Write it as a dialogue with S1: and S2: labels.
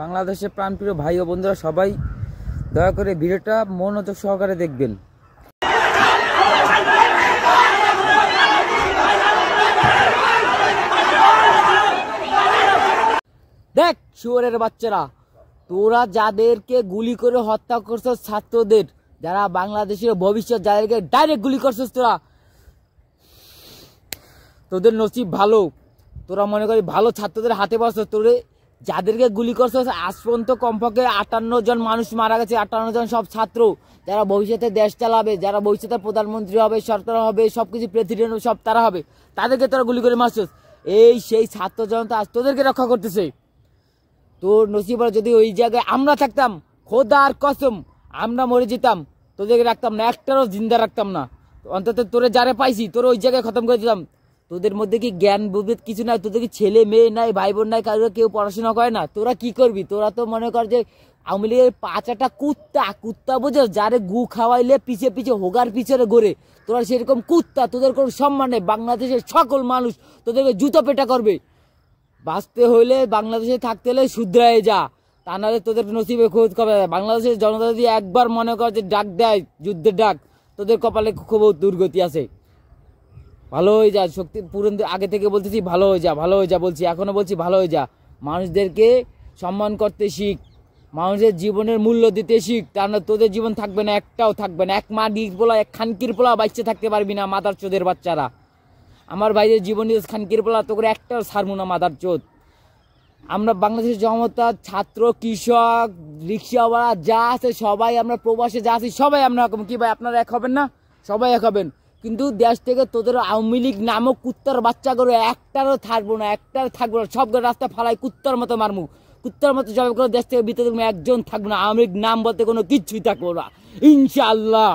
S1: বাংলাদেশের প্রাণপ্রিয় ভাই ও বন্ধুরা সবাই দয়া করে ভিডিওটা মনোযোগ সহকারে দেখবেন। দেখ শুয়োরের বাচ্চারা, তোরা যাদেরকে গুলি করে হত্যা করছিস, ছাত্রদের যারা বাংলাদেশের ভবিষ্যৎ, যাদেরকে ডাইরেক্ট গুলি করছিস, তোদের নসিব ভালো। তোরা মনে করি ভালো ছাত্রদের হাতে পাচ্ছিস। তোরে যাদেরকে গুলি করছিস আজ পর্যন্ত কমপক্ষে 58 জন মানুষ মারা গেছে। 58 জন সব ছাত্র, যারা ভবিষ্যতে দেশ চালাবে, যারা ভবিষ্যতে প্রধানমন্ত্রী হবে, সরকার হবে, সবকিছু প্রেসিডেন্ট সব তারা হবে, তাদেরকে তোরা গুলি করে মারছিস। এই সেই ছাত্র জনতা আজ তোদেরকে রক্ষা করতেছে। তোর নসিব যদি ওই জায়গায় আমরা থাকতাম, খোদার কসম আমরা মরে যেতাম, তোদেরকে রাখতাম না, একটারও জিন্দা রাখতাম না। অন্তত তোরে যারা পাইছি তোর ওই জায়গায় খতম করে দিতাম। তোদের মধ্যে কি জ্ঞান বুদ্ধি কিছু নাই? তোদের কি ছেলে মেয়ে নাই, ভাই বোন নাই, কারো কেউ পড়াশোনা করে না? তোরা কি করবি? তোরা তো মনে কর যে আওয়ামী লীগের পাঁচাটা কুত্তা বুঝো, যারে গু খাওয়াইলে পিছে পিছে হোগার পিছনে গড়ে, তোরা সেরকম কুত্তা। তোদের কোনো সম্মান নেই। বাংলাদেশের সকল মানুষ তোদেরকে জুতো পেটা করবে। বাঁচতে হইলে, বাংলাদেশে থাকতে হলে শুধরায় যা, তা নাহলে তোদের নসিবে খোঁজ কবে। বাংলাদেশের জনতা যদি একবার মনে কর যে ডাক দেয় যুদ্ধের ডাক, তোদের কপালে খুব দুর্গতি আছে। ভালো হয়ে যা, শক্তি পূরণ আগে থেকে বলতেছি, ভালো হয়ে যা, ভালো হয়ে যা বলছি, এখনো বলছি ভালো হয়ে যা। মানুষদেরকে সম্মান করতে শিখ, মানুষের জীবনের মূল্য দিতে শিখ, তার না তোদের জীবন থাকবে না, একটাও থাকবে না। এক মাটির পোলা, এক খানকির পোলা বাচ্চা থাকতে পারবি না। মাদার চোদের বাচ্চারা, আমার ভাইদের জীবন খানকির পোলা, তো করে একটাও ছাড়বো না মাদার চোদ। আমরা বাংলাদেশের জনতা, ছাত্র, কৃষক, রিক্সাওয়ালা যা আছে সবাই, আমরা প্রবাসে যা আছি সবাই আমরা কি ভাই আপনারা এক হবেন না? সবাই এক হবেন। কিন্তু দেশ থেকে তোদের আওয়ামী লীগ নামক কুত্তার বাচ্চা করে একটারও থাকবো না, একটার থাকবো না। সব রাস্তা ফালাই কুত্তার মতো মারমু, কুত্তার মতো জবাই করে দেশ থেকে ভিতরে একজন থাকবো না। আওয়ামী লীগ নাম বলতে কোনো কিচ্ছুই থাকবো না ইনশাআল্লাহ।